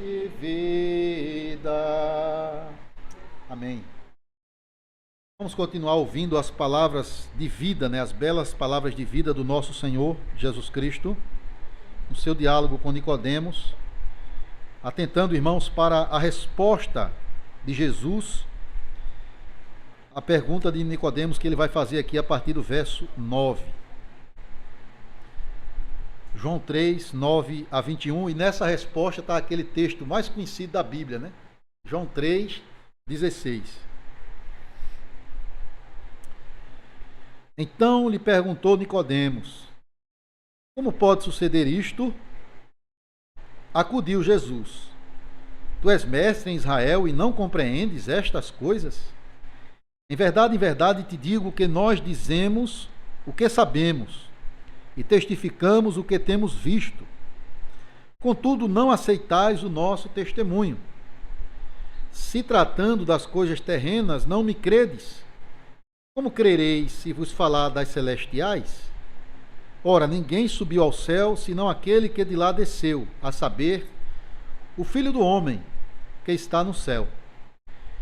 e vida. Amém. Vamos continuar ouvindo as palavras de vida, as belas palavras de vida do nosso Senhor Jesus Cristo, no seu diálogo com Nicodemos, atentando, irmãos, para a resposta de Jesus à pergunta de Nicodemos que ele vai fazer aqui a partir do verso 9. João 3, 9 a 21, e nessa resposta está aquele texto mais conhecido da Bíblia, João 3, 16. Então lhe perguntou Nicodemos: como pode suceder isto? Acudiu Jesus: tu és mestre em Israel e não compreendes estas coisas? Em verdade te digo que nós dizemos o que sabemos e testificamos o que temos visto. Contudo, não aceitais o nosso testemunho. Se tratando das coisas terrenas, não me credes. Como crereis se vos falar das celestiais? Ora, ninguém subiu ao céu, senão aquele que de lá desceu, a saber, o Filho do Homem, que está no céu.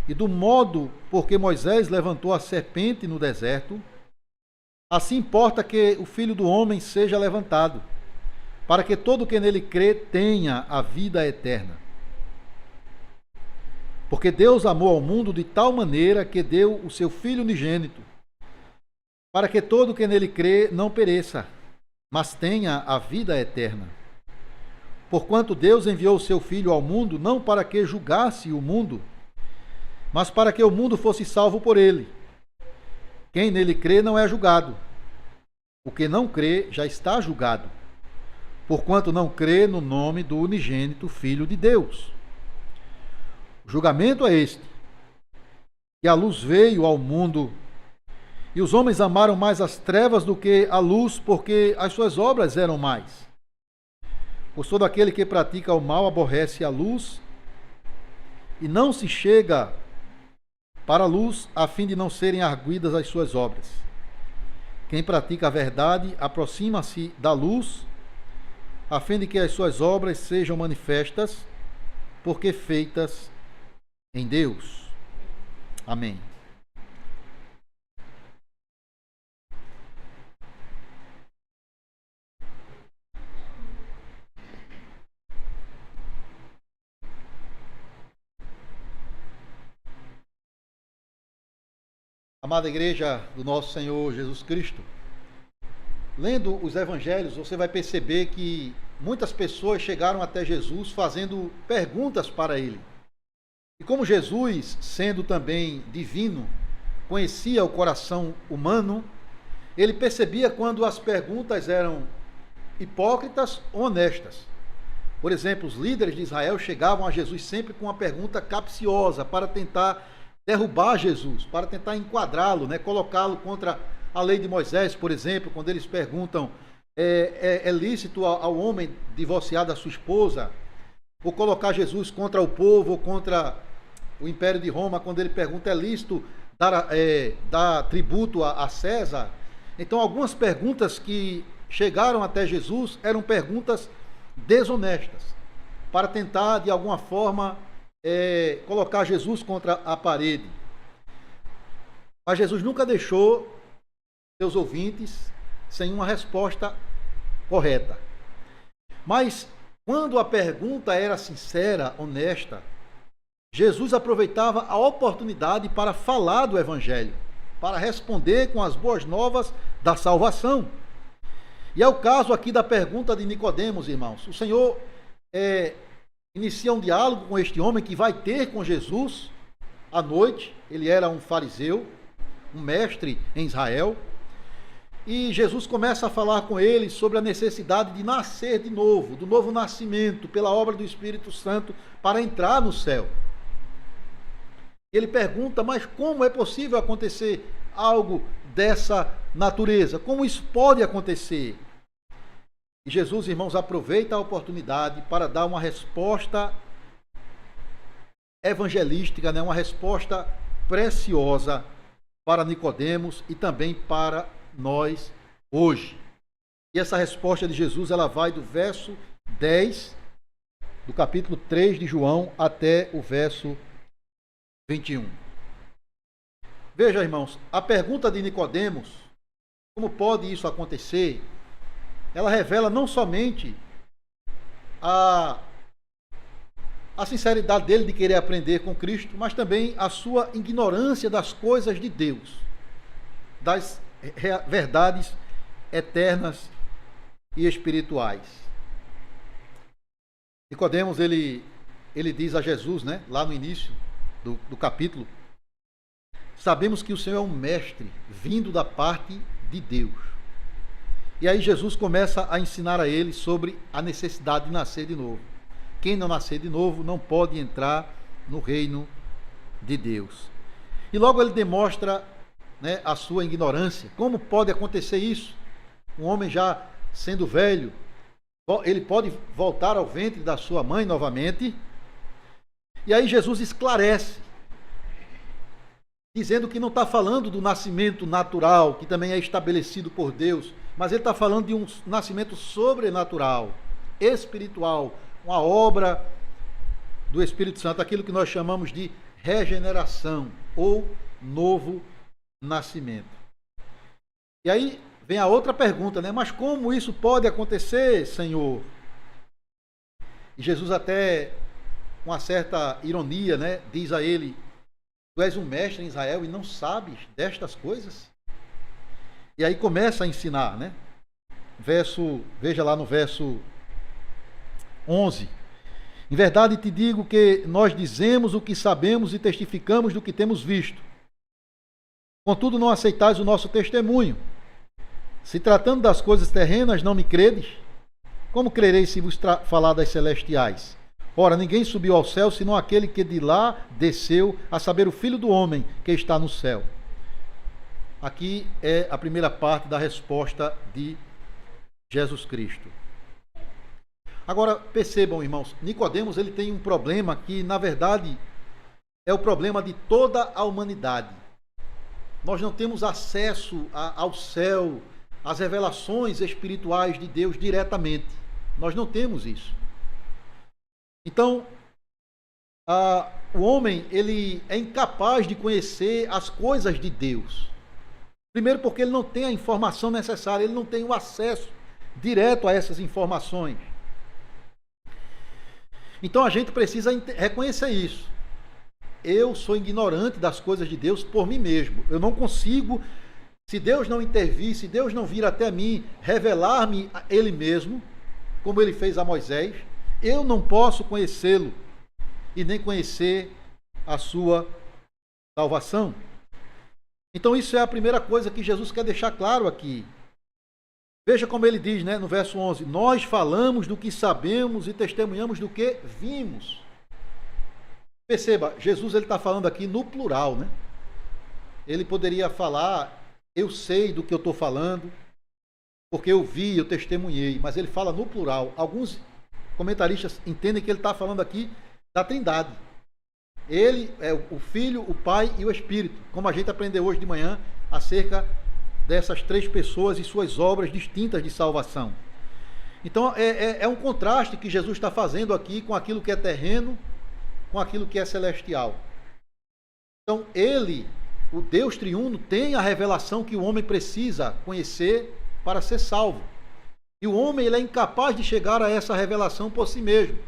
E do modo por que Moisés levantou a serpente no deserto, assim importa que o Filho do Homem seja levantado, para que todo que nele crê tenha a vida eterna. Porque Deus amou ao mundo de tal maneira que deu o seu Filho unigênito, para que todo que nele crê não pereça, mas tenha a vida eterna. Porquanto Deus enviou o seu Filho ao mundo, não para que julgasse o mundo, mas para que o mundo fosse salvo por ele. Quem nele crê não é julgado. O que não crê já está julgado, porquanto não crê no nome do unigênito Filho de Deus. O julgamento é este: que a luz veio ao mundo, e os homens amaram mais as trevas do que a luz, porque as suas obras eram mais. Pois todo aquele que pratica o mal aborrece a luz, e não se chega para a luz, a fim de não serem arguidas as suas obras. Quem pratica a verdade aproxima-se da luz, a fim de que as suas obras sejam manifestas, porque feitas em Deus. Amém. Amada igreja do nosso Senhor Jesus Cristo, lendo os evangelhos, você vai perceber que muitas pessoas chegaram até Jesus fazendo perguntas para ele. E como Jesus, sendo também divino, conhecia o coração humano, ele percebia quando as perguntas eram hipócritas ou honestas. Por exemplo, os líderes de Israel chegavam a Jesus sempre com uma pergunta capciosa para tentar derrubar Jesus, para tentar enquadrá-lo, colocá-lo contra a lei de Moisés, por exemplo, quando eles perguntam: é lícito ao homem divorciar da sua esposa? Ou colocar Jesus contra o povo ou contra o Império de Roma, quando ele pergunta: é lícito dar tributo a César? Então, algumas perguntas que chegaram até Jesus eram perguntas desonestas, para tentar, de alguma forma, colocar Jesus contra a parede. Mas Jesus nunca deixou seus ouvintes sem uma resposta correta. Mas quando a pergunta era sincera, honesta, Jesus aproveitava a oportunidade para falar do Evangelho, para responder com as boas novas da salvação. E é o caso aqui da pergunta de Nicodemos, irmãos. O Senhor inicia um diálogo com este homem que vai ter com Jesus à noite. Ele era um fariseu, um mestre em Israel. E Jesus começa a falar com ele sobre a necessidade de nascer de novo, do novo nascimento, pela obra do Espírito Santo, para entrar no céu. Ele pergunta: mas como é possível acontecer algo dessa natureza? Como isso pode acontecer? E Jesus, irmãos, aproveita a oportunidade para dar uma resposta evangelística, uma resposta preciosa para Nicodemos e também para nós hoje. E essa resposta de Jesus, ela vai do verso 10 do capítulo 3 de João até o verso 21. Veja, irmãos, a pergunta de Nicodemos, como pode isso acontecer, ela revela não somente a sinceridade dele de querer aprender com Cristo, mas também a sua ignorância das coisas de Deus, das verdades eternas e espirituais. Nicodemos, ele diz a Jesus, né, lá no início do capítulo: sabemos que o Senhor é um mestre vindo da parte de Deus. E aí Jesus começa a ensinar a ele sobre a necessidade de nascer de novo. Quem não nascer de novo não pode entrar no reino de Deus. E logo ele demonstra, né, a sua ignorância. Como pode acontecer isso? Um homem já sendo velho, ele pode voltar ao ventre da sua mãe novamente? E aí Jesus esclarece, dizendo que não está falando do nascimento natural, que também é estabelecido por Deus, mas ele está falando de um nascimento sobrenatural, espiritual, uma obra do Espírito Santo, aquilo que nós chamamos de regeneração ou novo nascimento. E aí vem a outra pergunta, né? Mas como isso pode acontecer, Senhor? E Jesus, até com uma certa ironia, né, diz a ele: tu és um mestre em Israel e não sabes destas coisas? E aí começa a ensinar, né? Veja lá no verso 11. Em verdade te digo que nós dizemos o que sabemos e testificamos do que temos visto. Contudo, não aceitais o nosso testemunho. Se tratando das coisas terrenas, não me credes? Como crereis se vos falar das celestiais? Ora, ninguém subiu ao céu, senão aquele que de lá desceu, a saber, o Filho do Homem que está no céu. Aqui é a primeira parte da resposta de Jesus Cristo. Agora, percebam, irmãos, Nicodemos, ele tem um problema que, na verdade, é o problema de toda a humanidade. Nós não temos acesso ao céu, às revelações espirituais de Deus diretamente. Nós não temos isso. Então, o homem, ele é incapaz de conhecer as coisas de Deus. Primeiro porque ele não tem a informação necessária, ele não tem o acesso direto a essas informações. Então a gente precisa reconhecer isso. Eu sou ignorante das coisas de Deus por mim mesmo. Eu não consigo, se Deus não intervir, se Deus não vir até mim, revelar-me a Ele mesmo, como Ele fez a Moisés, eu não posso conhecê-lo e nem conhecer a sua salvação. Então isso é a primeira coisa que Jesus quer deixar claro aqui. Veja como ele diz, né, no verso 11: nós falamos do que sabemos e testemunhamos do que vimos. Perceba, Jesus está falando aqui no plural, né? Ele poderia falar: eu sei do que eu estou falando, porque eu vi, eu testemunhei, mas ele fala no plural. Alguns comentaristas entendem que ele está falando aqui da Trindade. Ele é o Filho, o Pai e o Espírito, como a gente aprendeu hoje de manhã acerca dessas três pessoas e suas obras distintas de salvação. Então é um contraste que Jesus está fazendo aqui com aquilo que é terreno, com aquilo que é celestial. Então ele, o Deus triuno, tem a revelação que o homem precisa conhecer para ser salvo. E o homem, ele é incapaz de chegar a essa revelação por si mesmo.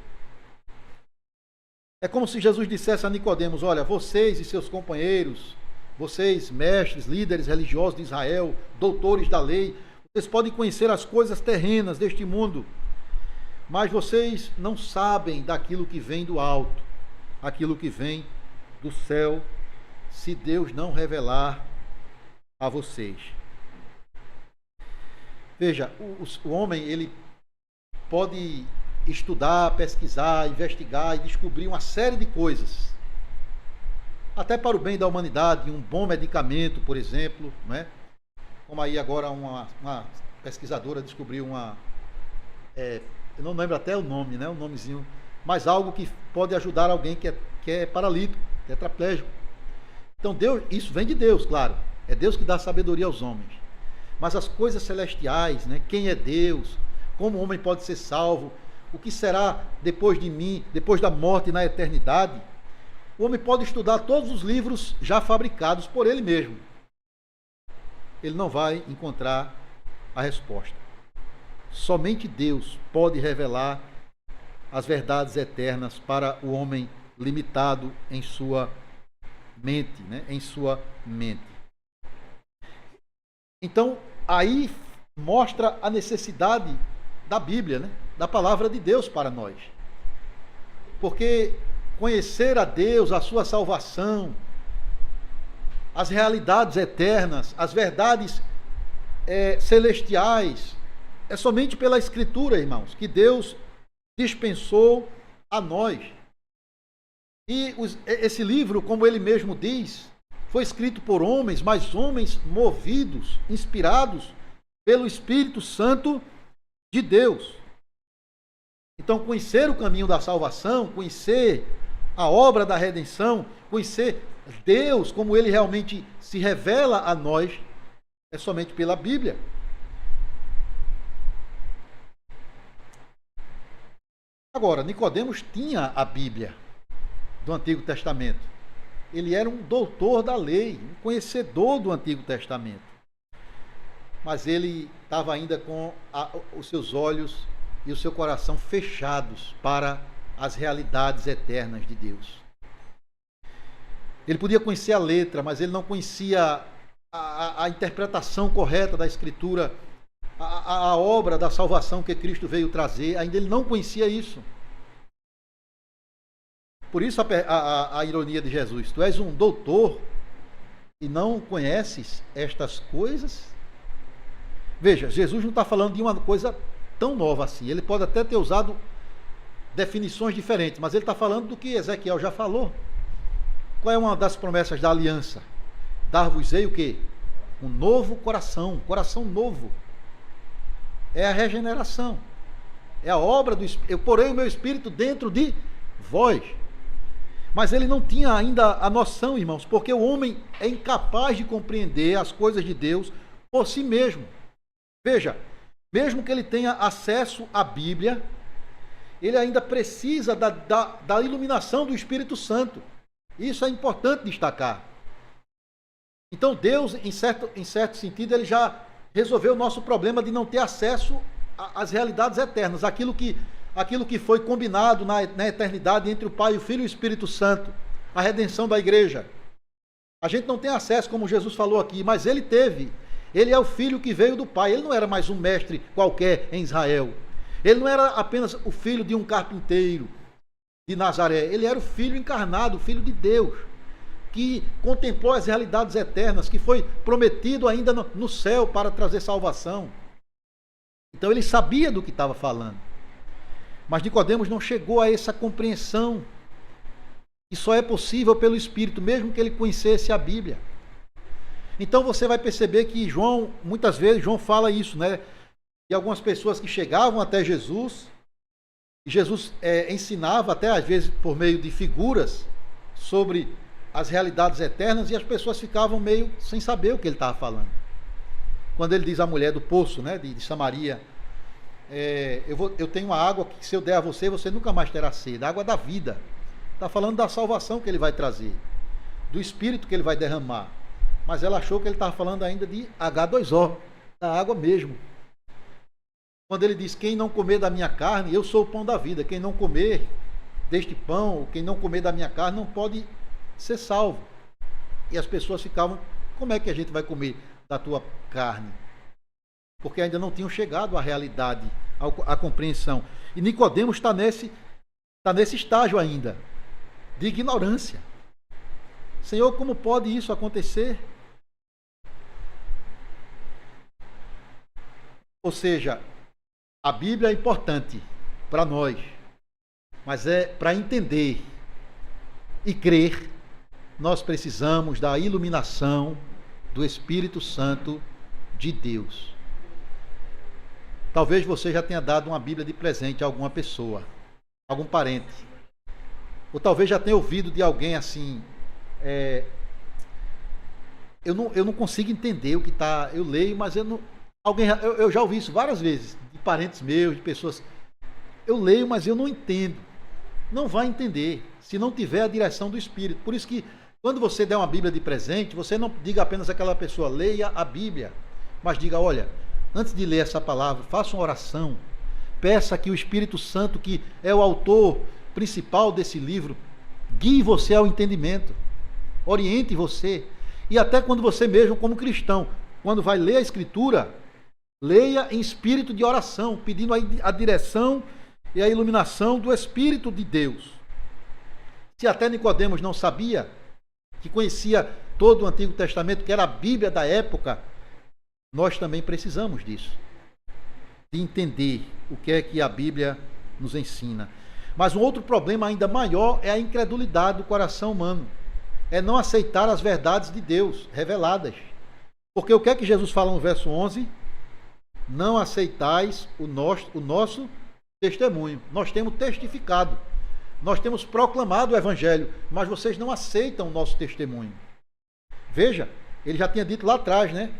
É como se Jesus dissesse a Nicodemos: olha, vocês e seus companheiros, vocês, mestres, líderes religiosos de Israel, doutores da lei, vocês podem conhecer as coisas terrenas deste mundo, mas vocês não sabem daquilo que vem do alto, aquilo que vem do céu, se Deus não revelar a vocês. Veja, o homem, ele pode estudar, pesquisar, investigar e descobrir uma série de coisas, até para o bem da humanidade, um bom medicamento, por exemplo, né? Como aí agora uma pesquisadora descobriu eu não lembro até o nome, né? O nomezinho, mas algo que pode ajudar alguém que é paralítico, tetraplégico. Então Deus, isso vem de Deus, claro. É Deus que dá sabedoria aos homens. Mas as coisas celestiais, né? Quem é Deus? Como o homem pode ser salvo? o que será depois de mim, depois da morte na eternidade, o homem pode estudar todos os livros já fabricados por ele mesmo. Ele não vai encontrar a resposta. Somente Deus pode revelar as verdades eternas para o homem limitado em sua mente, né? Em sua mente. Então, aí mostra a necessidade da Bíblia, né? Da palavra de Deus para nós. Porque conhecer a Deus, a sua salvação, as realidades eternas, as verdades celestiais, é somente pela Escritura, irmãos, que Deus dispensou a nós. E esse livro, como ele mesmo diz, foi escrito por homens, mas homens movidos, inspirados pelo Espírito Santo de Deus. Então, conhecer o caminho da salvação, conhecer a obra da redenção, conhecer Deus como ele realmente se revela a nós, é somente pela Bíblia. Agora, Nicodemos tinha a Bíblia do Antigo Testamento. Ele era um doutor da lei, um conhecedor do Antigo Testamento. Mas ele estava ainda com os seus olhos e o seu coração fechados para as realidades eternas de Deus. Ele podia conhecer a letra, mas ele não conhecia a interpretação correta da Escritura, a obra da salvação que Cristo veio trazer. Ainda ele não conhecia isso. Por isso a ironia de Jesus: tu és um doutor e não conheces estas coisas? Veja, Jesus não está falando de uma coisa tão nova assim. Ele pode até ter usado definições diferentes, mas ele está falando do que Ezequiel já falou. Qual é uma das promessas da aliança? Dar-vos-ei o quê? Um novo coração, coração novo. É a regeneração. É a obra do Espírito. Eu porei o meu Espírito dentro de vós. Mas ele não tinha ainda a noção, irmãos, porque o homem é incapaz de compreender as coisas de Deus por si mesmo. Veja, mesmo que ele tenha acesso à Bíblia, ele ainda precisa da iluminação do Espírito Santo. Isso é importante destacar. Então Deus, em certo sentido, ele já resolveu o nosso problema de não ter acesso às realidades eternas, aquilo que foi combinado na eternidade entre o Pai, o Filho e o Espírito Santo, a redenção da igreja. A gente não tem acesso, como Jesus falou aqui, mas ele teve. Ele é o Filho que veio do Pai. Ele não era mais um mestre qualquer em Israel. Ele não era apenas o filho de um carpinteiro de Nazaré. Ele era o Filho encarnado, o Filho de Deus, que contemplou as realidades eternas, que foi prometido ainda no céu para trazer salvação. Então ele sabia do que estava falando. Mas Nicodemos não chegou a essa compreensão, que só é possível pelo Espírito, mesmo que ele conhecesse a Bíblia. Então você vai perceber que João, muitas vezes, João fala isso, né? E algumas pessoas que chegavam até Jesus, e Jesus ensinava até às vezes por meio de figuras sobre as realidades eternas, e as pessoas ficavam meio sem saber o que ele estava falando. Quando ele diz à mulher do poço, né, de Samaria, eu tenho uma água que se eu der a você, você nunca mais terá sede, a água da vida. Está falando da salvação que ele vai trazer, do Espírito que ele vai derramar. Mas ela achou que ele estava falando ainda de H2O, da água mesmo. Quando ele diz: quem não comer da minha carne, eu sou o pão da vida. Quem não comer deste pão, quem não comer da minha carne, não pode ser salvo. E as pessoas ficavam: como é que a gente vai comer da tua carne? Porque ainda não tinham chegado à realidade, à compreensão. E Nicodemos está nesse estágio ainda, de ignorância. Senhor, como pode isso acontecer? Ou seja, a Bíblia é importante para nós, mas para entender e crer, nós precisamos da iluminação do Espírito Santo de Deus. Talvez você já tenha dado uma Bíblia de presente a alguma pessoa, algum parente. Ou talvez já tenha ouvido de alguém assim: eu não consigo entender o que está. Eu leio, mas eu já ouvi isso várias vezes, de parentes meus, de pessoas. eu leio, mas eu não entendo. Não vai entender se não tiver a direção do Espírito. Por isso que quando você der uma Bíblia de presente, você não diga apenas àquela pessoa, leia a Bíblia, mas diga, olha, antes de ler essa palavra, faça uma oração, peça que o Espírito Santo, que é o autor principal desse livro, guie você ao entendimento, oriente você, e até quando você mesmo, como cristão, quando vai ler a Escritura, leia em espírito de oração, pedindo a direção e a iluminação do Espírito de Deus. Se até Nicodemos não sabia, que conhecia todo o Antigo Testamento, que era a Bíblia da época, nós também precisamos disso, de entender o que é que a Bíblia nos ensina. Mas um outro problema ainda maior é a incredulidade do coração humano, é não aceitar as verdades de Deus reveladas. Porque o que é que Jesus fala no verso 11? Não aceitais o nosso testemunho. Nós temos testificado, nós temos proclamado o Evangelho, mas vocês não aceitam o nosso testemunho. Veja, ele já tinha dito lá atrás, né?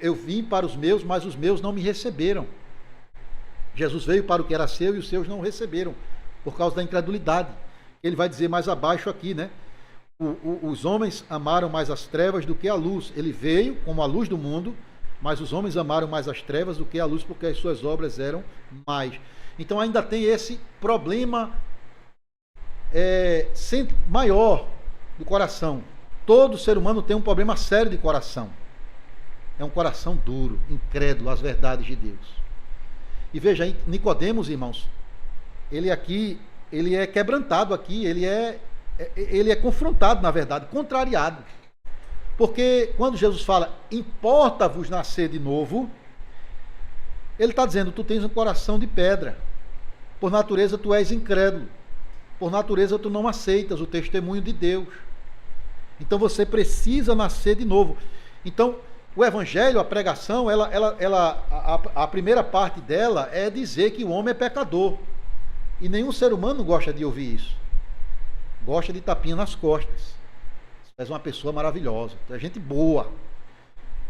Eu vim para os meus, mas os meus não me receberam. Jesus veio para o que era seu e os seus não o receberam, por causa da incredulidade. Ele vai dizer mais abaixo aqui, né? Os homens amaram mais as trevas do que a luz. Ele veio como a luz do mundo, mas os homens amaram mais as trevas do que a luz, porque as suas obras eram mais. Então ainda tem esse problema maior do coração. Todo ser humano tem um problema sério de coração. É um coração duro, incrédulo às verdades de Deus. E veja, Nicodemos, irmãos, ele é quebrantado aqui, ele é confrontado, na verdade, contrariado. Porque quando Jesus fala, importa-vos nascer de novo, ele está dizendo, tu tens um coração de pedra. Por natureza tu és incrédulo. Por natureza tu não aceitas o testemunho de Deus. Então você precisa nascer de novo. Então, o Evangelho, a pregação, a primeira parte dela é dizer que o homem é pecador. E nenhum ser humano gosta de ouvir isso. Gosta de tapinha nas costas. Você és uma pessoa maravilhosa, é gente boa.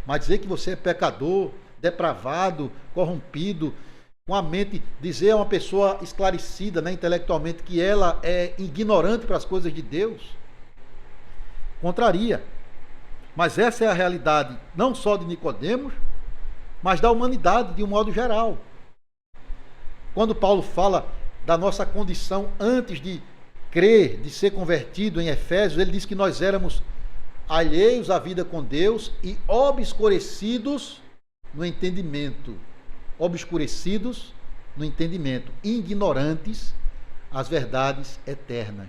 Mas dizer que você é pecador, depravado, corrompido, com a mente, dizer a uma pessoa esclarecida, né, intelectualmente, que ela é ignorante para as coisas de Deus, contraria. Mas essa é a realidade, não só de Nicodemos, mas da humanidade de um modo geral. Quando Paulo fala da nossa condição antes de crer, de ser convertido em Efésios, ele diz que nós éramos alheios à vida com Deus e obscurecidos no entendimento. Obscurecidos no entendimento, ignorantes às verdades eternas.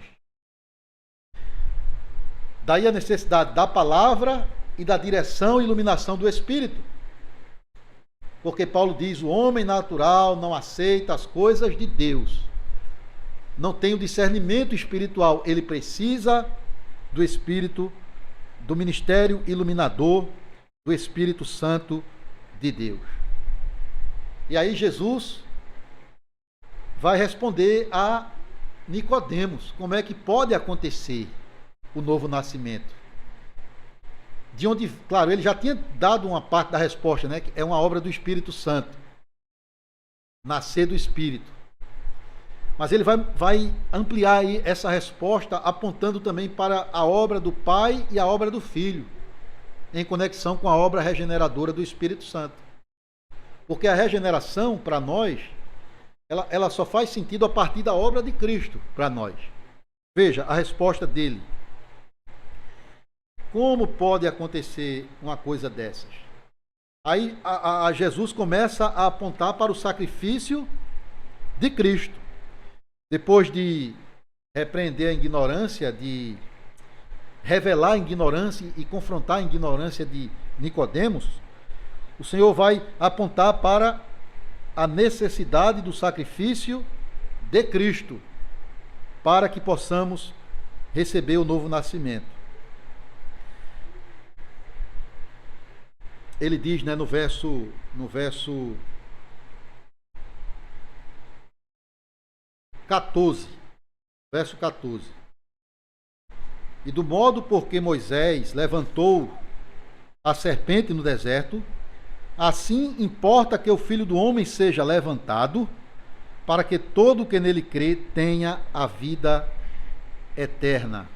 Daí a necessidade da palavra e da direção e iluminação do Espírito. Porque Paulo diz, o homem natural não aceita as coisas de Deus. Não tem o discernimento espiritual. Ele precisa do Espírito, do ministério iluminador, do Espírito Santo de Deus. E aí Jesus vai responder a Nicodemos, como é que pode acontecer o novo nascimento. De onde, claro, ele já tinha dado uma parte da resposta, né? Que é uma obra do Espírito Santo. Nascer do Espírito. Mas ele vai ampliar aí essa resposta, apontando também para a obra do Pai e a obra do Filho, em conexão com a obra regeneradora do Espírito Santo. Porque a regeneração, para nós, ela só faz sentido a partir da obra de Cristo, para nós. Veja a resposta dele. Como pode acontecer uma coisa dessas? Aí Jesus começa a apontar para o sacrifício de Cristo. Depois de repreender a ignorância, de revelar a ignorância e confrontar a ignorância de Nicodemos, o Senhor vai apontar para a necessidade do sacrifício de Cristo, para que possamos receber o novo nascimento. Ele diz, né, no verso 14, verso 14. E do modo por que Moisés levantou a serpente no deserto, assim importa que o Filho do Homem seja levantado, para que todo que nele crê tenha a vida eterna.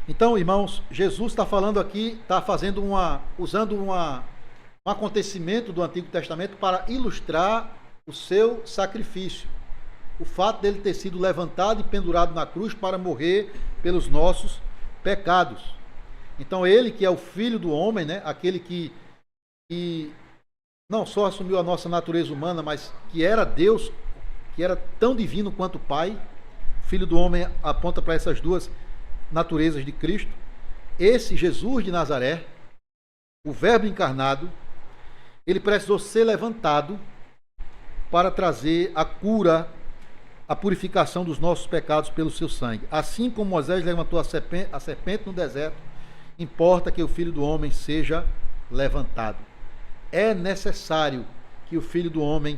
Então, irmãos, Jesus está falando aqui, está usando um acontecimento do Antigo Testamento para ilustrar o seu sacrifício. O fato dele ter sido levantado e pendurado na cruz para morrer pelos nossos pecados. Então, ele que é o Filho do homem, né, aquele que não só assumiu a nossa natureza humana, mas que era Deus, que era tão divino quanto o Pai. O Filho do homem aponta para essas duas naturezas de Cristo. Esse Jesus de Nazaré, o Verbo encarnado, ele precisou ser levantado para trazer a cura, a purificação dos nossos pecados pelo seu sangue. Assim como Moisés levantou a serpente no deserto, importa que o Filho do homem seja levantado. É necessário que o Filho do homem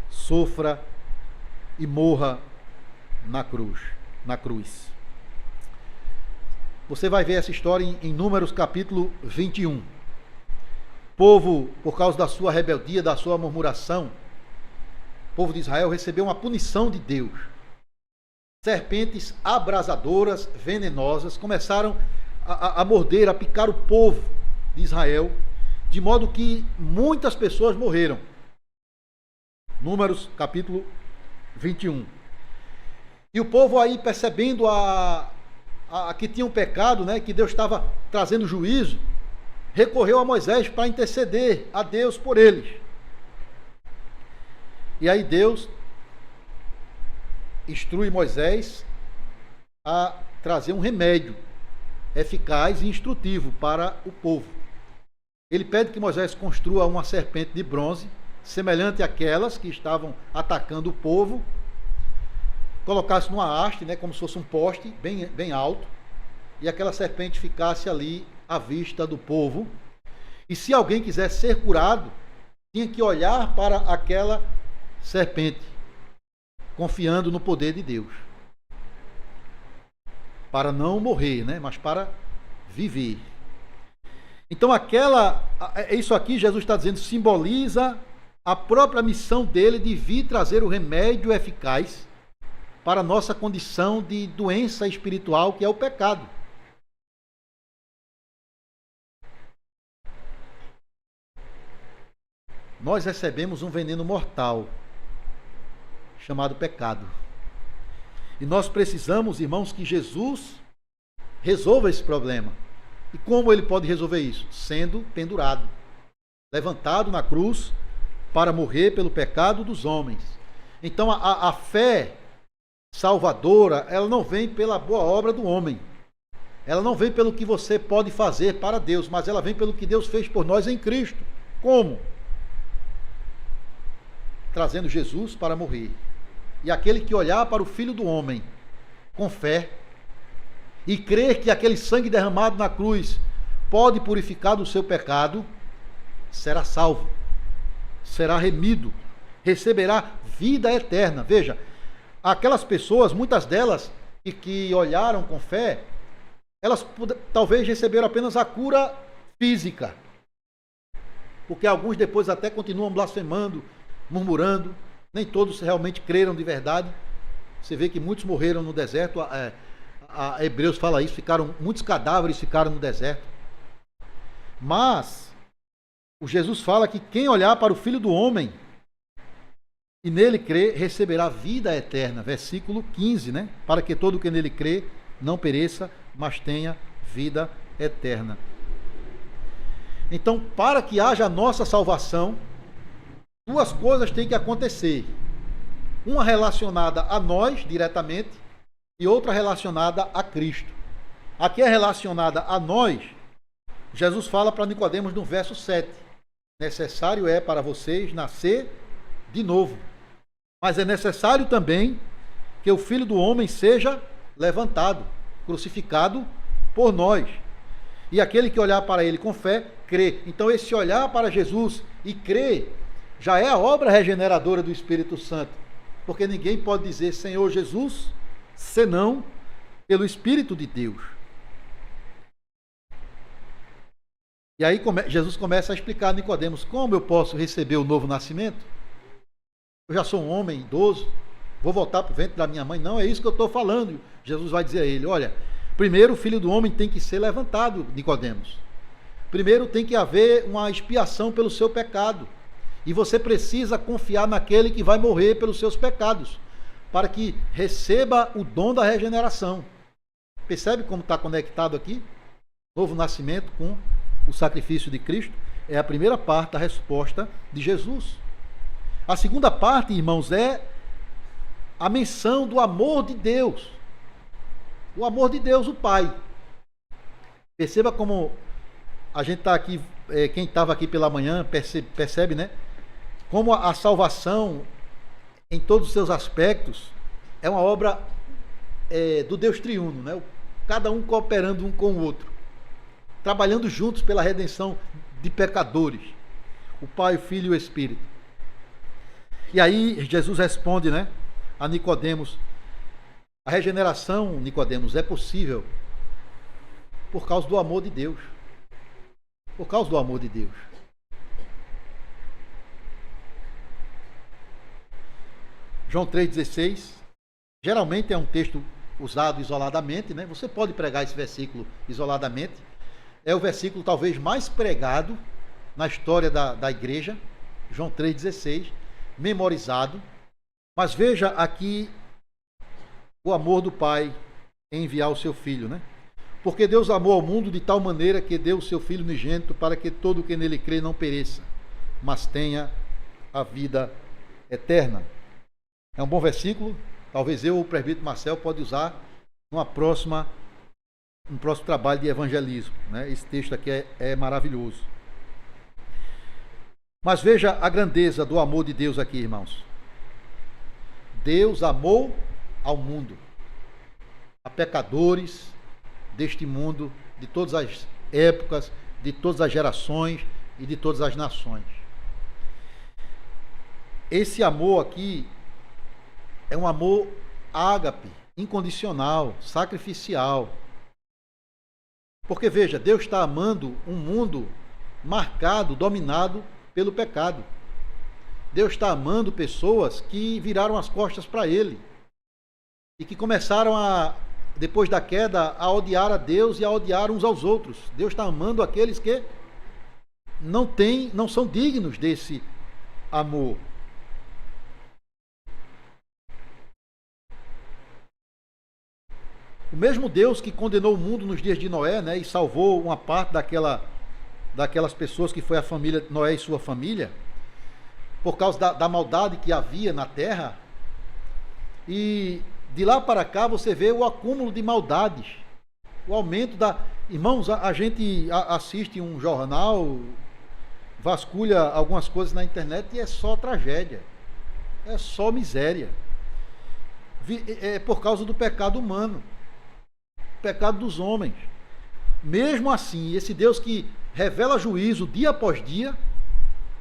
sofra e morra na cruz. Você vai ver essa história em Números capítulo 21. O povo, por causa da sua rebeldia, da sua murmuração, o povo de Israel recebeu uma punição de Deus. Serpentes abrasadoras, venenosas, começaram a morder, a picar o povo de Israel, de modo que muitas pessoas morreram. Números capítulo 21. E o povo aí, percebendo que tinham pecado, né, que Deus estava trazendo juízo, recorreu a Moisés para interceder a Deus por eles. E aí Deus instrui Moisés a trazer um remédio eficaz e instrutivo para o povo. Ele pede que Moisés construa uma serpente de bronze, semelhante àquelas que estavam atacando o povo, colocasse numa haste, né, como se fosse um poste bem alto, e aquela serpente ficasse ali à vista do povo. E se alguém quisesse ser curado, tinha que olhar para aquela serpente, confiando no poder de Deus, para não morrer, né, mas para viver. Então isso aqui Jesus está dizendo, simboliza a própria missão dele de vir trazer o remédio eficaz para a nossa condição de doença espiritual, que é o pecado. Nós recebemos um veneno mortal, chamado pecado. E nós precisamos, irmãos, que Jesus resolva esse problema. E como ele pode resolver isso? Sendo pendurado, levantado na cruz para morrer pelo pecado dos homens. Então a fé salvadora, ela não vem pela boa obra do homem. Ela não vem pelo que você pode fazer para Deus, mas ela vem pelo que Deus fez por nós em Cristo. Como? Trazendo Jesus para morrer. E aquele que olhar para o Filho do homem com fé e crer que aquele sangue derramado na cruz pode purificar do seu pecado, será salvo, será remido, receberá vida eterna. Veja, aquelas pessoas, muitas delas, que olharam com fé, elas talvez receberam apenas a cura física, porque alguns depois até continuam blasfemando, murmurando. Nem todos realmente creram de verdade. Você vê que muitos morreram no deserto. Hebreus fala isso, muitos cadáveres ficaram no deserto. Mas o Jesus fala que quem olhar para o Filho do homem e nele crê, receberá vida eterna. Versículo 15, né? Para que todo que nele crê não pereça, mas tenha vida eterna. Então, para que haja a nossa salvação, duas coisas têm que acontecer. Uma relacionada a nós diretamente e outra relacionada a Cristo. Aqui é relacionada a nós. Jesus fala para Nicodemos no verso 7. Necessário é para vocês nascer de novo. Mas é necessário também que o Filho do homem seja levantado, crucificado por nós. E aquele que olhar para ele com fé, crê. Então esse olhar para Jesus e crer já é a obra regeneradora do Espírito Santo. Porque ninguém pode dizer Senhor Jesus, senão pelo Espírito de Deus. E aí Jesus começa a explicar a Nicodemos como eu posso receber o novo nascimento. Eu já sou um homem idoso, vou voltar para o ventre da minha mãe. Não, é isso que eu estou falando. Jesus vai dizer a ele, olha, primeiro o Filho do Homem tem que ser levantado, Nicodemos. Primeiro tem que haver uma expiação pelo seu pecado. E você precisa confiar naquele que vai morrer pelos seus pecados, para que receba o dom da regeneração. Percebe como está conectado aqui? Novo nascimento com o sacrifício de Cristo. É a primeira parte da resposta de Jesus. A segunda parte, irmãos, é a menção do amor de Deus. O amor de Deus, o Pai. Perceba como a gente está aqui, quem estava aqui pela manhã, percebe, né? Como a salvação, em todos os seus aspectos, é uma obra do Deus triuno, né? Cada um cooperando um com o outro, trabalhando juntos pela redenção de pecadores, o Pai, o Filho e o Espírito. E aí Jesus responde, né, a Nicodemos: a regeneração, Nicodemos, é possível por causa do amor de Deus. Por causa do amor de Deus. João 3,16, geralmente é um texto usado isoladamente, né? Você pode pregar esse versículo isoladamente. É o versículo talvez mais pregado na história da igreja. João 3,16, memorizado. Mas veja aqui o amor do Pai em enviar o seu Filho, né? Porque Deus amou ao mundo de tal maneira que deu o seu Filho unigênito para que todo o que nele crê não pereça, mas tenha a vida eterna. É um bom versículo. Talvez eu ou o presbítero Marcel pode usar num próximo trabalho de evangelismo, né? Esse texto aqui é maravilhoso. Mas veja a grandeza do amor de Deus aqui, irmãos. Deus amou ao mundo, a pecadores deste mundo, de todas as épocas, de todas as gerações e de todas as nações. Esse amor aqui é um amor ágape, incondicional, sacrificial. Porque veja, Deus está amando um mundo marcado, dominado pelo pecado. Deus está amando pessoas que viraram as costas para Ele e que começaram depois da queda, a odiar a Deus e a odiar uns aos outros. Deus está amando aqueles que não são dignos desse amor. O mesmo Deus que condenou o mundo nos dias de Noé, né, e salvou uma parte daquelas pessoas que foi a família Noé e sua família, por causa da maldade que havia na terra. E de lá para cá você vê o acúmulo de maldades, o aumento da... Irmãos, a gente assiste um jornal, vasculha algumas coisas na internet e é só tragédia, é só miséria. É por causa do pecado humano, pecado dos homens. Mesmo assim, esse Deus que revela juízo dia após dia,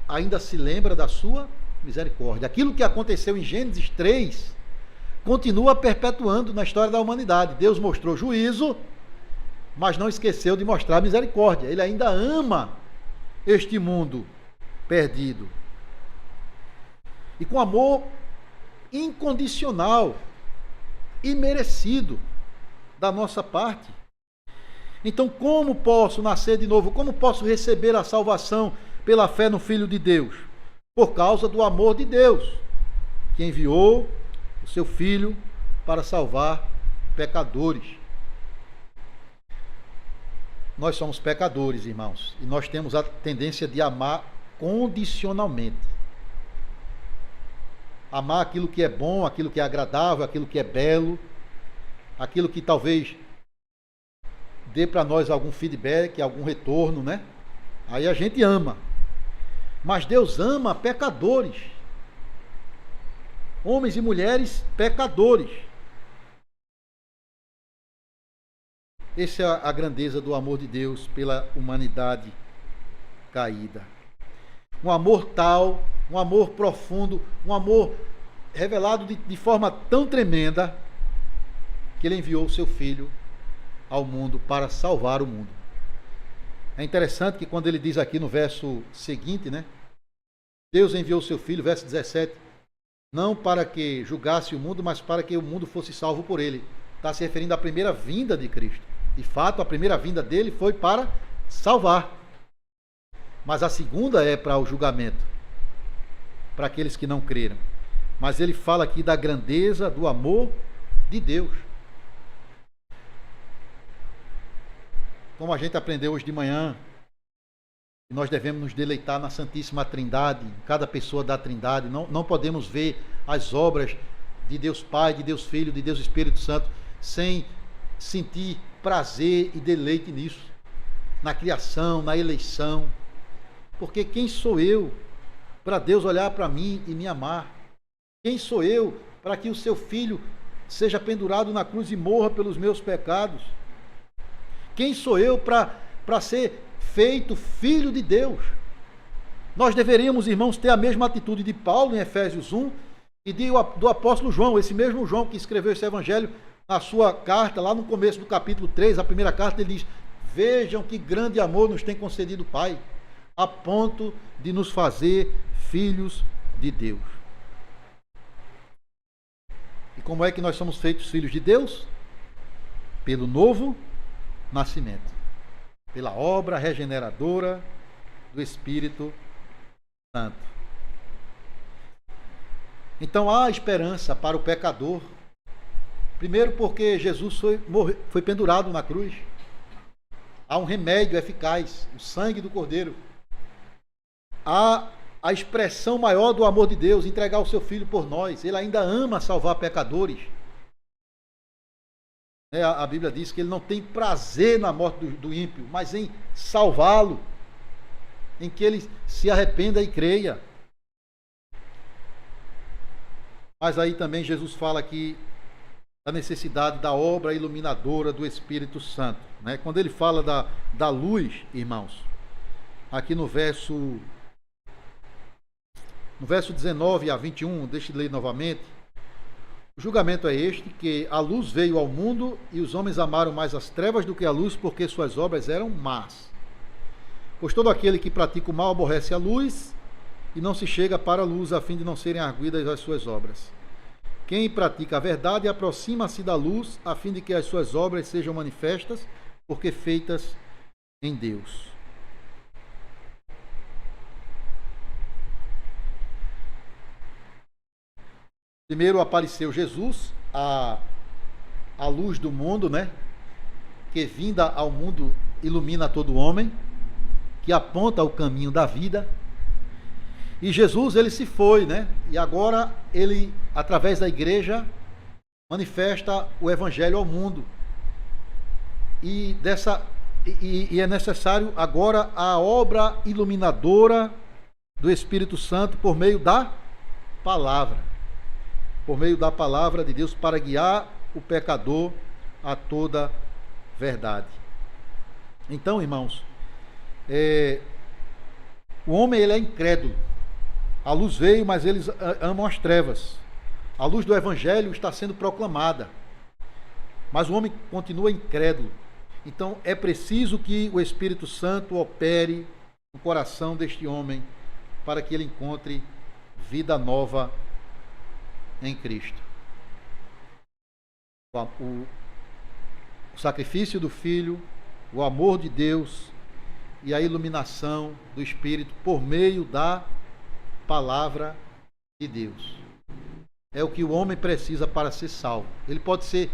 ainda se lembra da sua misericórdia. Aquilo que aconteceu em Gênesis 3 continua perpetuando na história da humanidade. Deus mostrou juízo, mas não esqueceu de mostrar misericórdia. Ele ainda ama este mundo perdido. E com amor incondicional, imerecido da nossa parte. Então, como posso nascer de novo? Como posso receber a salvação pela fé no Filho de Deus? Por causa do amor de Deus, que enviou o seu Filho para salvar pecadores. Nós somos pecadores, irmãos, e nós temos a tendência de amar condicionalmente. Amar aquilo que é bom, aquilo que é agradável, aquilo que é belo, aquilo que talvez dê para nós algum feedback, algum retorno, né? Aí a gente ama. Mas Deus ama pecadores. Homens e mulheres pecadores. Essa é a grandeza do amor de Deus pela humanidade caída. Um amor tal, um amor profundo, um amor revelado de forma tão tremenda que Ele enviou o seu Filho ao mundo para salvar o mundo. É interessante que quando ele diz aqui no verso seguinte, né? Deus enviou o seu Filho, verso 17, não para que julgasse o mundo, mas para que o mundo fosse salvo por ele. Está se referindo à primeira vinda de Cristo. De fato, a primeira vinda dele foi para salvar. Mas a segunda é para o julgamento, para aqueles que não creram. Mas ele fala aqui da grandeza do amor de Deus. Como a gente aprendeu hoje de manhã, nós devemos nos deleitar na Santíssima Trindade, em cada pessoa da Trindade. Não podemos ver as obras de Deus Pai, de Deus Filho, de Deus Espírito Santo, sem sentir prazer e deleite nisso, na criação, na eleição. Porque quem sou eu para Deus olhar para mim e me amar? Quem sou eu para que o seu filho seja pendurado na cruz e morra pelos meus pecados? Quem sou eu para ser feito filho de Deus? Nós deveríamos, irmãos, ter a mesma atitude de Paulo em Efésios 1 e do apóstolo João, esse mesmo João que escreveu esse evangelho na sua carta, lá no começo do capítulo 3, a primeira carta, ele diz: vejam que grande amor nos tem concedido o Pai, a ponto de nos fazer filhos de Deus. E como é que nós somos feitos filhos de Deus? Pelo novo nascimento, pela obra regeneradora do Espírito Santo. Então há esperança para o pecador. Primeiro porque Jesus foi pendurado na cruz. Há um remédio eficaz, o sangue do Cordeiro. Há a expressão maior do amor de Deus, entregar o seu Filho por nós. Ele ainda ama salvar pecadores. A Bíblia diz que ele não tem prazer na morte do ímpio, mas em salvá-lo, em que ele se arrependa e creia. Mas aí também Jesus fala aqui da necessidade da obra iluminadora do Espírito Santo. Quando ele fala da luz, irmãos, aqui no verso 19 a 21, deixa eu ler novamente. O julgamento é este, que a luz veio ao mundo e os homens amaram mais as trevas do que a luz, porque suas obras eram más. Pois todo aquele que pratica o mal aborrece a luz e não se chega para a luz, a fim de não serem arguidas as suas obras. Quem pratica a verdade aproxima-se da luz, a fim de que as suas obras sejam manifestas, porque feitas em Deus. Primeiro apareceu Jesus, a luz do mundo, que vinda ao mundo ilumina todo homem, que aponta o caminho da vida. E Jesus, ele se foi, e agora ele, através da igreja, manifesta o evangelho ao mundo. E é necessário agora a obra iluminadora do Espírito Santo por meio da palavra. Por meio da palavra de Deus, para guiar o pecador a toda verdade. Então, irmãos, o homem ele é incrédulo. A luz veio, mas eles amam as trevas. A luz do Evangelho está sendo proclamada, mas o homem continua incrédulo. Então, é preciso que o Espírito Santo opere no coração deste homem para que ele encontre vida nova em Cristo. O sacrifício do Filho, o amor de Deus e a iluminação do Espírito por meio da palavra de Deus. É o que o homem precisa para ser salvo. Ele pode ser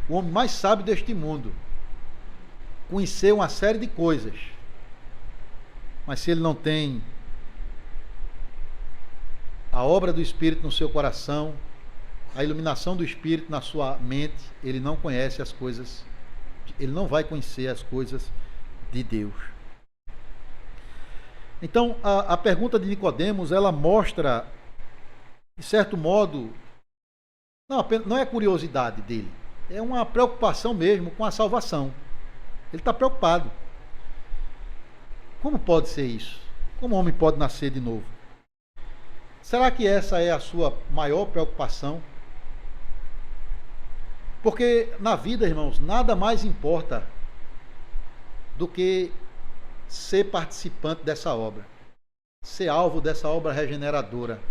o homem mais sábio deste mundo, conhecer uma série de coisas, mas se ele não tem a obra do Espírito no seu coração, a iluminação do Espírito na sua mente, ele não conhece as coisas, ele não vai conhecer as coisas de Deus. Então, a pergunta de Nicodemos, ela mostra, de certo modo, não é curiosidade dele, é uma preocupação mesmo com a salvação. Ele está preocupado. Como pode ser isso? Como o homem pode nascer de novo? Será que essa é a sua maior preocupação? Porque na vida, irmãos, nada mais importa do que ser participante dessa obra, ser alvo dessa obra regeneradora.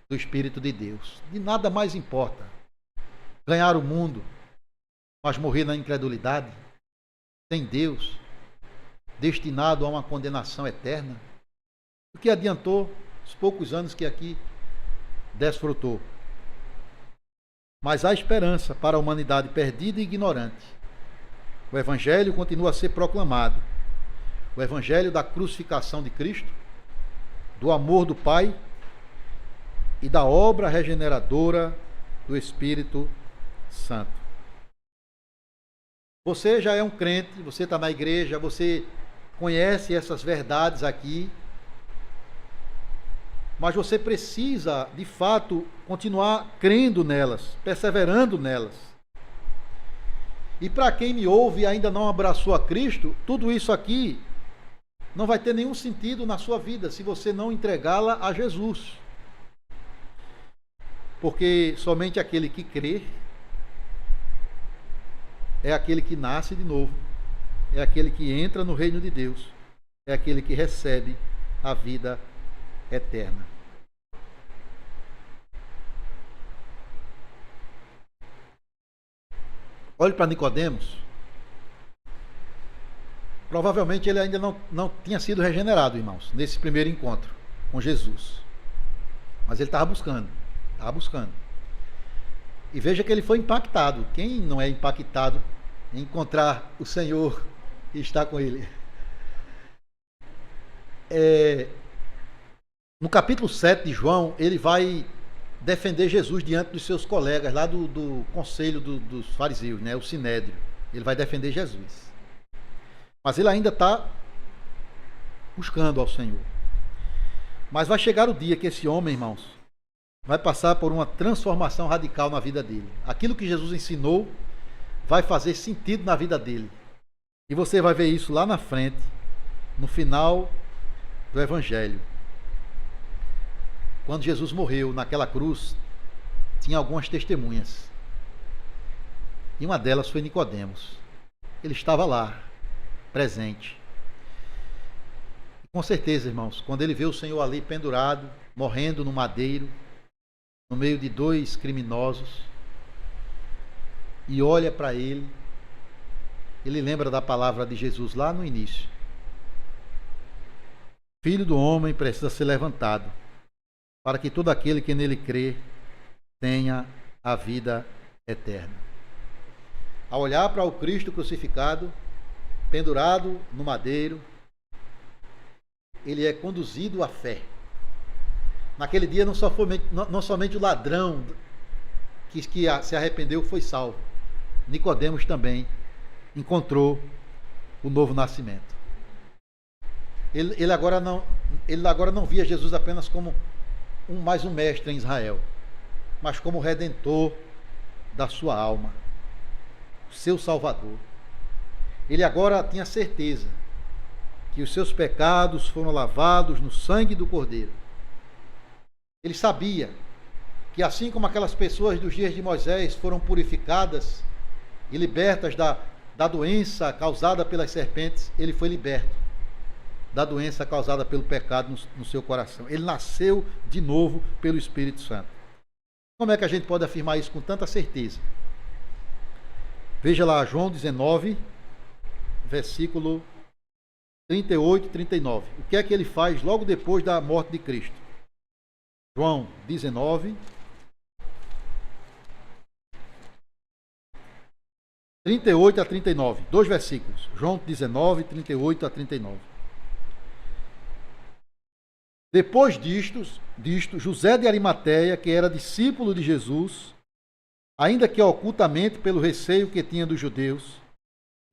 do Espírito de Deus. De nada mais importa ganhar o mundo, mas morrer na incredulidade, sem Deus, destinado a uma condenação eterna. O que adiantou os poucos anos que aqui desfrutou? Mas há esperança para a humanidade perdida e ignorante. O Evangelho continua a ser proclamado. O Evangelho da crucificação de Cristo, do amor do Pai e da obra regeneradora do Espírito Santo. Você já é um crente, você está na igreja, você conhece essas verdades aqui, mas você precisa, de fato, continuar crendo nelas, perseverando nelas. E para quem me ouve e ainda não abraçou a Cristo, tudo isso aqui não vai ter nenhum sentido na sua vida se você não entregá-la a Jesus. Porque somente aquele que crê é aquele que nasce de novo, é aquele que entra no reino de Deus, é aquele que recebe a vida eterna. Olhe para Nicodemos. Provavelmente ele ainda não tinha sido regenerado, irmãos, nesse primeiro encontro com Jesus. Mas ele estava buscando. E veja que ele foi impactado. Quem não é impactado em encontrar o Senhor e estar com Ele? No capítulo 7 de João, ele vai defender Jesus diante dos seus colegas lá do conselho dos fariseus, né, o Sinédrio. Ele vai defender Jesus. Mas ele ainda está buscando ao Senhor. Mas vai chegar o dia que esse homem, irmãos, vai passar por uma transformação radical na vida dele. Aquilo que Jesus ensinou vai fazer sentido na vida dele. E você vai ver isso lá na frente, no final do Evangelho. Quando Jesus morreu naquela cruz, tinha algumas testemunhas. E uma delas foi Nicodemos. Ele estava lá, presente. E com certeza, irmãos, quando ele vê o Senhor ali pendurado, morrendo no madeiro, no meio de dois criminosos, e olha para ele, ele lembra da palavra de Jesus lá no início. Filho do homem precisa ser levantado, para que todo aquele que nele crê tenha a vida eterna. Ao olhar para o Cristo crucificado, pendurado no madeiro, ele é conduzido à fé. Naquele dia não somente o ladrão que se arrependeu foi salvo. Nicodemos também encontrou o novo nascimento. Ele agora não via Jesus apenas como mais um mestre em Israel, mas como redentor da sua alma, seu Salvador. Ele agora tinha certeza que os seus pecados foram lavados no sangue do Cordeiro. Ele sabia que assim como aquelas pessoas dos dias de Moisés foram purificadas e libertas da doença causada pelas serpentes, ele foi liberto da doença causada pelo pecado no seu coração. Ele nasceu de novo pelo Espírito Santo. Como é que a gente pode afirmar isso com tanta certeza? Veja lá João 19, versículo 38 e 39. O que é que ele faz logo depois da morte de Cristo? João 19, 38 a 39. Dois versículos. João 19, 38 a 39. Depois disto, José de Arimateia, que era discípulo de Jesus, ainda que ocultamente pelo receio que tinha dos judeus,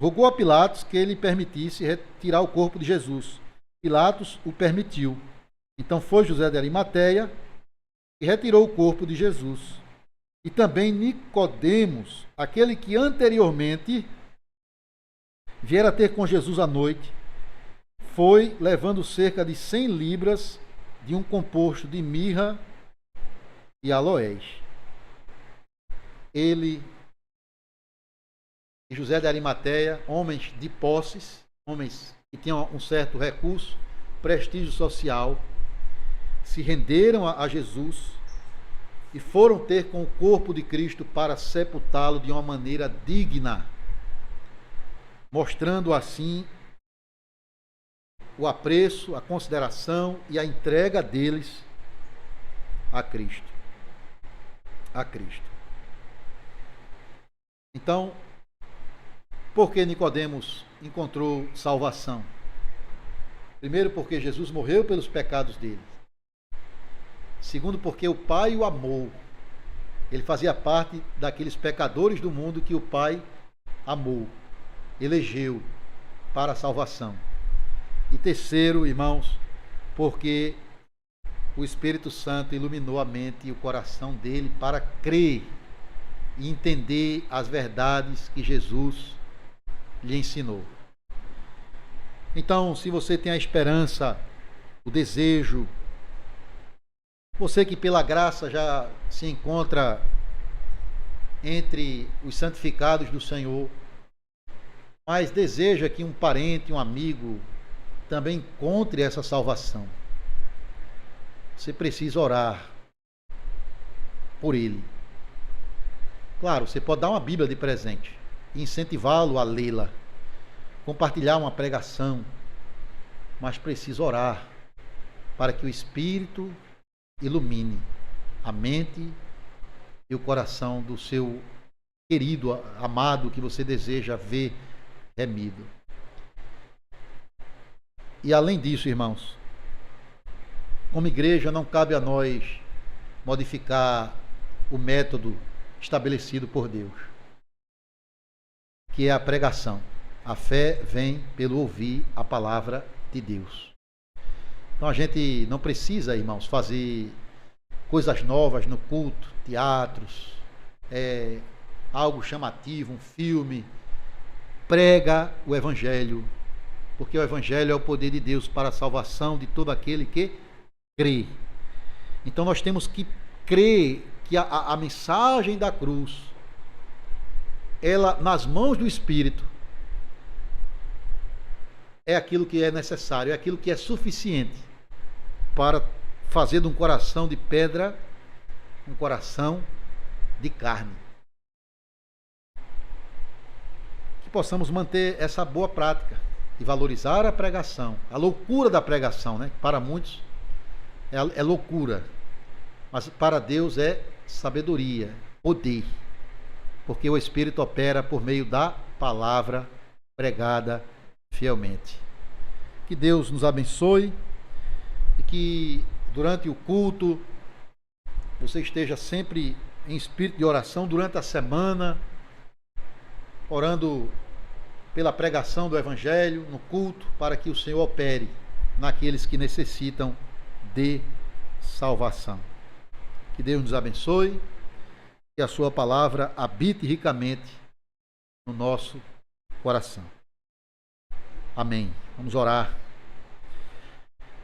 rogou a Pilatos que ele permitisse retirar o corpo de Jesus. Pilatos o permitiu. Então foi José de Arimateia e retirou o corpo de Jesus. E também Nicodemos, aquele que anteriormente viera ter com Jesus à noite, foi levando cerca de 100 libras de um composto de mirra e aloés. Ele e José de Arimateia, homens de posses, homens que tinham um certo recurso, prestígio social, se renderam a Jesus e foram ter com o corpo de Cristo para sepultá-lo de uma maneira digna, mostrando assim o apreço, a consideração e a entrega deles a Cristo. A Cristo. Então, por que Nicodemos encontrou salvação? Primeiro, porque Jesus morreu pelos pecados dele. Segundo, porque o Pai o amou. Ele fazia parte daqueles pecadores do mundo que o Pai amou, elegeu para a salvação. E terceiro, irmãos, porque o Espírito Santo iluminou a mente e o coração dele para crer e entender as verdades que Jesus lhe ensinou. Então, se você tem a esperança, o desejo, você que pela graça já se encontra entre os santificados do Senhor, mas deseja que um parente, um amigo, também encontre essa salvação, você precisa orar por ele. Claro, você pode dar uma Bíblia de presente, incentivá-lo a lê-la, compartilhar uma pregação, mas precisa orar para que o Espírito ilumine a mente e o coração do seu querido, amado, que você deseja ver remido. E além disso, irmãos, como igreja não cabe a nós modificar o método estabelecido por Deus, que é a pregação. A fé vem pelo ouvir a palavra de Deus. Então a gente não precisa, irmãos, fazer coisas novas no culto, teatros, algo chamativo, um filme. Prega o Evangelho, porque o Evangelho é o poder de Deus para a salvação de todo aquele que crê. Então nós temos que crer que a mensagem da cruz, ela nas mãos do Espírito, é aquilo que é necessário, é aquilo que é suficiente para fazer de um coração de pedra um coração de carne. Que possamos manter essa boa prática e valorizar a pregação, a loucura da pregação, né? Para muitos é loucura, mas para Deus é sabedoria, poder, porque o Espírito opera por meio da palavra pregada fielmente. Que Deus nos abençoe e que durante o culto você esteja sempre em espírito de oração durante a semana, orando pela pregação do Evangelho no culto, para que o Senhor opere naqueles que necessitam de salvação. Que Deus nos abençoe, que a sua palavra habite ricamente no nosso coração. Amém. Vamos orar.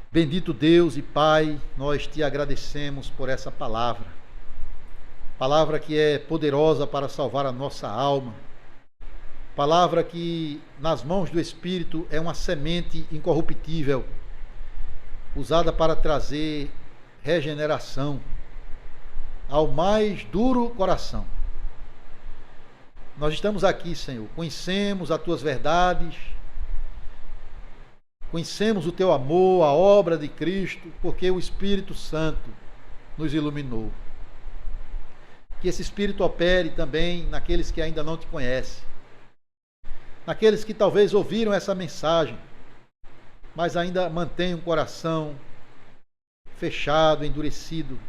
Bendito Deus e Pai, nós te agradecemos por essa palavra. Palavra que é poderosa para salvar a nossa alma. Palavra que nas mãos do Espírito é uma semente incorruptível, usada para trazer regeneração ao mais duro coração. Nós estamos aqui, Senhor, conhecemos as tuas verdades, conhecemos o teu amor, a obra de Cristo, porque o Espírito Santo nos iluminou. Que esse Espírito opere também naqueles que ainda não te conhecem, naqueles que talvez ouviram essa mensagem, mas ainda mantêm um coração fechado, endurecido.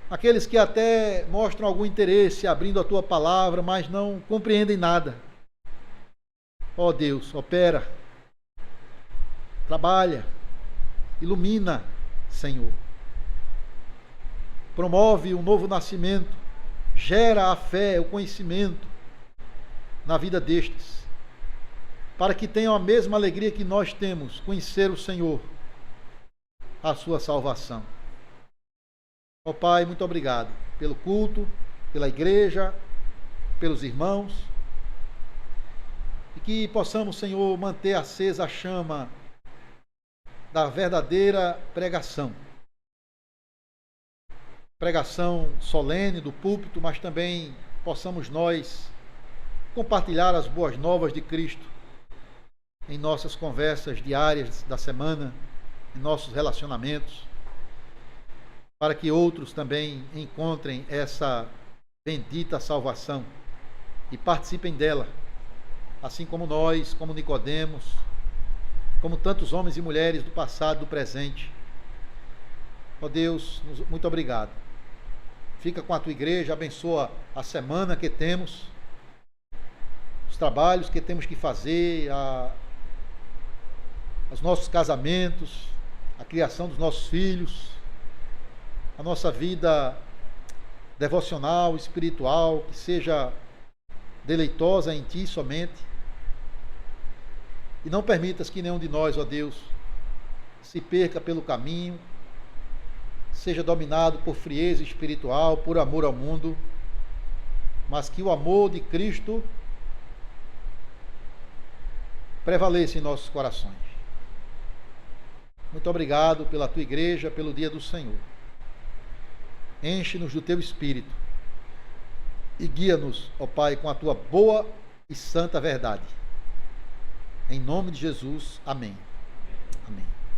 Aqueles que até mostram algum interesse abrindo a tua palavra, mas não compreendem nada. Ó Deus, opera, trabalha, ilumina, Senhor. Promove um novo nascimento, gera a fé, o conhecimento na vida destes, para que tenham a mesma alegria que nós temos, conhecer o Senhor, a sua salvação. Ó Pai, muito obrigado pelo culto, pela igreja, pelos irmãos, e que possamos, Senhor, manter acesa a chama da verdadeira pregação, pregação solene do púlpito, mas também possamos nós compartilhar as boas novas de Cristo em nossas conversas diárias da semana, em nossos relacionamentos, para que outros também encontrem essa bendita salvação e participem dela, assim como nós, como Nicodemos, como tantos homens e mulheres do passado e do presente. Ó Deus, muito obrigado. Fica com a tua igreja, abençoa a semana que temos, os trabalhos que temos que fazer, os nossos casamentos, a criação dos nossos filhos, a nossa vida devocional, espiritual, que seja deleitosa em Ti somente. E não permitas que nenhum de nós, ó Deus, se perca pelo caminho, seja dominado por frieza espiritual, por amor ao mundo, mas que o amor de Cristo prevaleça em nossos corações. Muito obrigado pela tua igreja, pelo dia do Senhor. Enche-nos do teu Espírito e guia-nos, ó Pai, com a tua boa e santa verdade. Em nome de Jesus, amém. Amém.